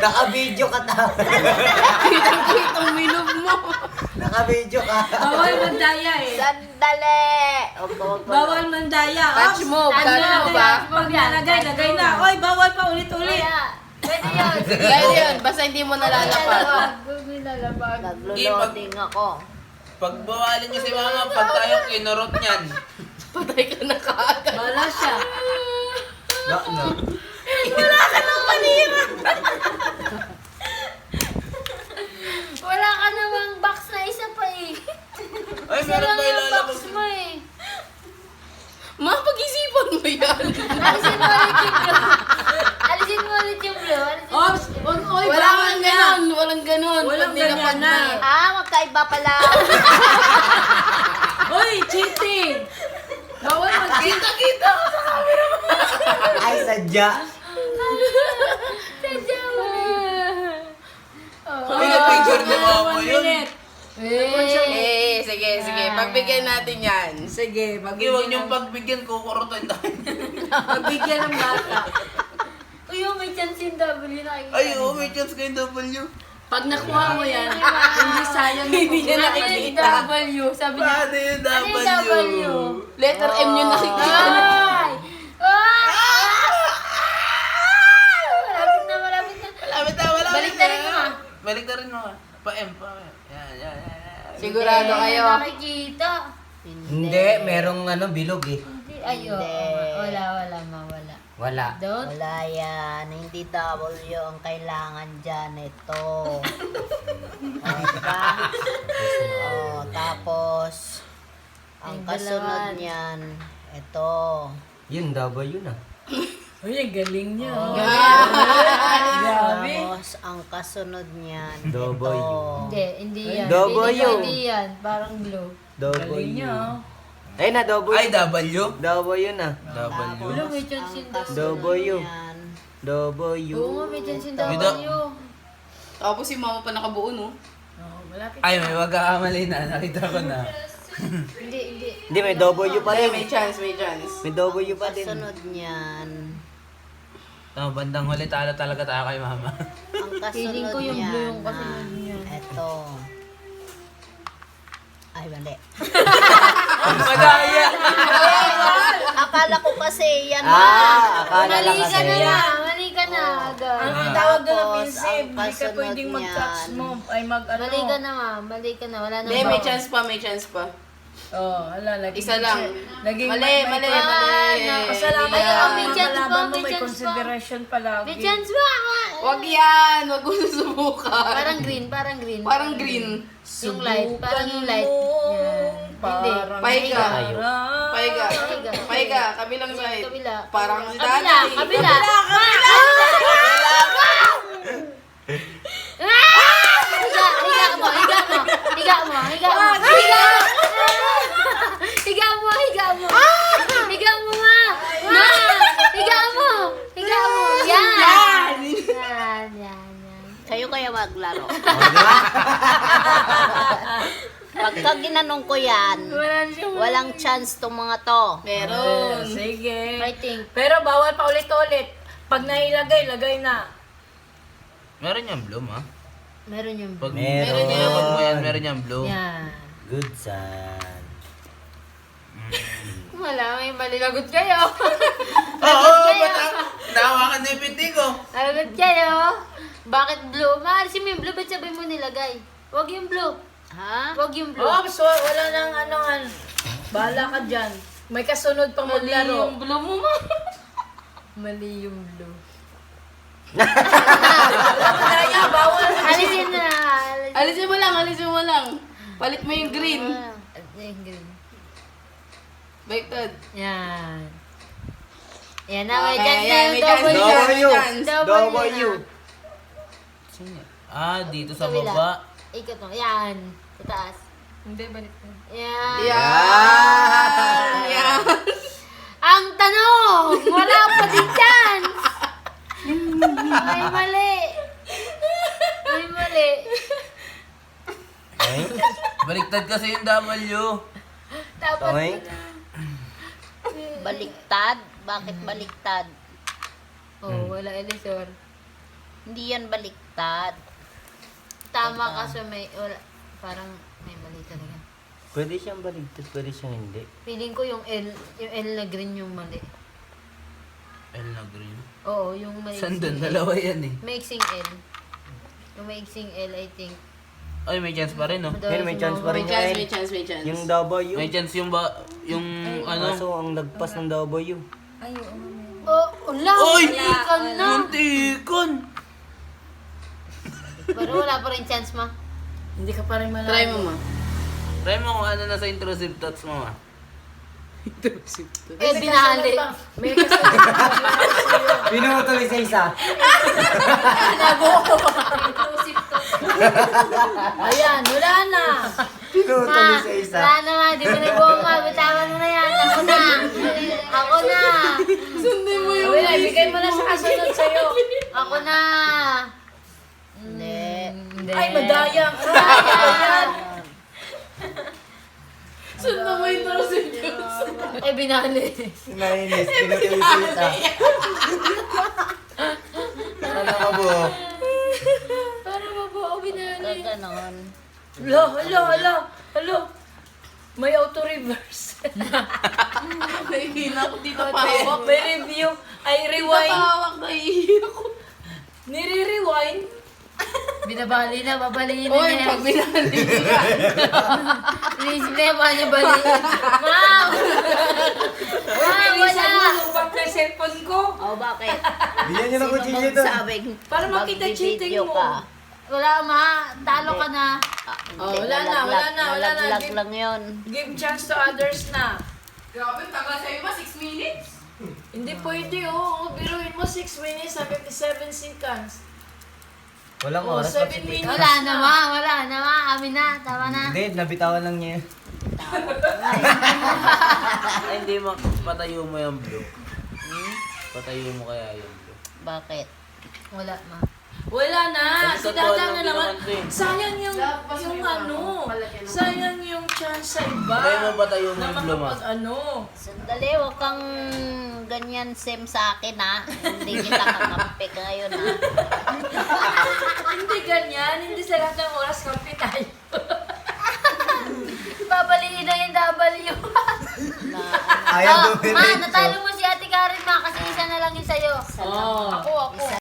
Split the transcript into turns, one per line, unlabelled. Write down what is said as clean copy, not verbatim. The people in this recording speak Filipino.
Naka-video ka ta.
Kitang minum mo.
Naka-video ka.
Bawal mandaya eh.
Sandali!
Bawal mandaya.
Touch mo, touch mo ba?
Pag nalagay, lagay na. Oy, bawal pa ulit-ulit.
Pwede yun.
Kaya yun, basta hindi mo nalalapag.
Naglo-loading ako.
Pagbawalin niyo si mama, pag tayo kinurot niyan.
Patay ka na kaagad.
Bala siya.
No.
Wala ka ng panira.
Wala ka namang box na isa pa eh.
Ay,
Isa
meron
lang
ba
yung
ilalabas?
box mo eh.
Ma, pag-isipan mo yan.
Alisin mo ulit yung blue. Alisin mo ulit yung blue.
Ops! Oy,
Wala
bawal
kang
na.
ganon, walang ganon.
Walang
Pag nilapag
ganyan na.
mo.
Ah, magkaiba pala.
Oy, cheating! Bawal mag-cheat.
Kita ko sa camera mo.
Ay, sadya.
Sadya mo.
Ay, nag-picture ni mama yun.
Sige. Pagbigyan natin yan.
Sige,
Huwag niyong pagbigyan, kukurutin tayo.
pagbigyan ng bata.
Uy, may chance yung W na kayo.
Ay, oo, may chance kayo W.
Pag nakuha mo yan, hindi sayang na
Hindi niya
Ano yung
nakikita.
W? Sabi niya.
Paano yung
Ano yung
W?
Letter M yung nakikita.
Ay! Malapit na.
Malapit na.
Balik na rin mo ah.
Balik na rin mo. Pa-M. Yan.
Sigurado kayo.
Nakikita.
Hindi, merong bilog eh.
Hindi. Ay, oo. Wala.
Wala.
Don't.
Wala yan. Hindi W ang kailangan dyan. Ito. O, diba? O, tapos, ang
Yung
kasunod
dalawa.
niyan, ito.
Yun, W na.
Uy, ang galing niya.
Tapos, ang kasunod niyan,
W.
ito.
Hindi yan.
W.
Hindi yan. Parang blue.
Galing
W.
niya.
Ay na, W.
Ay, W?
W na.
W.
Wala, may chance yung
Ang
W.
W.
niyan,
W.
Oo nga, may chance yung
May
W.
Tapos si mama pa nakabuo, no?
Oo, malapit.
Ay, may magkakamali na. Nakita ko na.
Hindi.
Hindi, may W pa
Ay,
rin.
may chance.
May W pa din.
kasunod niyan,
Bandang huli, talo talaga tayo kay mama.
ang
Feeling
kasunod
ko yung blue
niyan,
yung kasunod niyan.
ito. Ay, mali.
Madaya!
Akala ko kasi yan
Akala lang
Mali ka
kasi.
na. Mali ka na. agad.
Ang tawag doon na
Tapos,
pensive,
ang
hindi ka
kasunod
pwedeng mag-touch
niyan.
mo. Ay mag-ano.
Mali ka na, ma. Mali ka na. Wala na.
Hindi, may chance pa.
Oo, ala, lagi.
Isa lang.
Naging
Mali.
Kasalanan
Ay,
ka.
may chance pa,
Kalaban mo,
may
may
chance pa.
consideration palagi.
May chance ba?
Wag yan. Wag mo susubukan.
Parang green.
Parang green.
Yung light. Parang yung light. Yan. Hindi.
Pahiga.
Pahiga.
Pahiga. Kabilang side.
Kabila.
Parang si
Kabila.
daddy.
Kabila. Higa mo. Higa mo, ma. Ma, higa mo. Yan.
Kayo kaya maglaro.
O, di ba?
Pagka ginanong ko yan, walang chance tong mga to.
Meron.
Sige.
Fighting.
Pero bawal pa ulit-ulit. Pag nailagay, lagay na.
Meron yung blue, ma.
Meron yung
Pag
Meron.
nilapag mo yan, meron yung blue.
Yan.
Good son.
Wala, may malilagot kayo.
Oo, ba't nahawakan na yung pinti ko?
Lagot kayo. Bakit blue? Maalisin mo yung blue, ba't sabay mo nilagay? Huwag yung blue.
Ha?
Huwag yung blue.
Ops, wala nang ano. Bahala ka dyan. May kasunod pang maglaro.
Yung blue mo, ma.
Mali yung blue.
Kaya bawal.
Alisin na.
Alisin mo lang. Palit mo yung green.
Yung green.
Baliktad.
Yan. Yan na, may
Okay,
chance
yan,
na
may
yung
chance,
double
may
na.
chance.
W.
Dito sa
Kabila.
baba.
Ikot mo. Yan. Sa taas.
Hindi, balik na.
Yan.
Yan.
Ang tanong! Wala pa din chance! May mali. May mali.
Ay,
Baliktad kasi yung W.
Dapat
okay.
Baliktad? Bakit baliktad?
Oh, wala Elisor.
Hindi yan baliktad.
Tama ka sa may, wala, parang may mali talaga.
Pwede siyang baligtad, pwede siyang hindi.
Feeling ko yung L na green yung mali.
L na green.
Oo, yung
Saan
maiksing
doon?
L.
Dalawa yan eh.
Maiksing L. Yung maiksing L, I think.
Ay, may chance pa rin, no?
Pero may chance pa rin
May chance,
yung
may chance, may chance.
Yung W.
May chance yung ba, yung ano?
Kaso ang lagpas ng W.
Oh, wala,
Oy!
muntikan na.
Muntikan!
Pero wala pa rin chance, ma.
Hindi ka pa rin manalo.
Try mo, ma.
Try mo kung ano na sa intrusive thoughts mo, ma.
Eh, binali.
May kasunod.
Pinutol isa-isa.
Ayan, wala na.
Pinutol
Ma,
isa-isa.
wala na, ma. Di mo na buong, ma. Bitawan mo na yan. Ako na. Ako na.
Sundin mo yung
Wala, ibigay mo na sa kasunod sa'yo.
Ako na.
Hindi.
Ay, madaya ka. Ayan.
Sundan mo yung trusin ko.
Eh, binali.
Nainis, pinutol isa-isa. Ano ka po?
Para mabuo, binali.
Gaganon.
Hello. May auto-reverse.
Nahihila ko dito pahawak.
May review. Ay, rewind.
Pahawak, nahihila ko.
Nire-rewind.
Binabali na, babaliin na
Oy,
niya.
pag binali ko yan.
Inisip na yung paano baliin. Ma'am! Ma'am, wala!
Lubat na cellphone ko.
O, bakit?
Bigyan niyo ng
Sino
kutsilyo doon.
magsabing
Para makita cheating
magbibideo
mo.
ka?
Wala, ma. Talo ka na.
Oh,
Hindi,
wala na.
nalaglag lang yun.
Give chance to others na.
Grabe, tagal sa'yo ba? 6 minutes?
Hindi pwede, oh. Biruin mo 6 minutes and 57 seconds.
Walang
Oh,
oras.
7 minutes.
Wala na, ma. Wala na, ma. Amin na. Tama na.
Hindi, nabitawan lang niya.
Ay, hindi mo. Patayo mo yung blue. Patayo mo kaya yung blue.
Bakit?
Wala, ma.
Wala na.
Sa
Si Dada
totoo
na
lang
naman.
din naman to eh.
Sayang yung
Dapat
yung
yung
ano.
palaki ng-
Sayang yung chance sa iba.
Try mo patayo mo
Na
yung blue, ma.
makapag-ano.
Sandali, huwag kang ganyan same sa akin ha. Hindi kita kakampi ngayon ha.
Hindi ganyan. Hindi sa lahat ng oras kampi tayo.
Babaliin na yung W.
Na,
Ayaw
Ma,
dumiretso.
natalo mo si Ate Karen, ma. Kasi isa na lang yun sa'yo.
Oh.
Ako.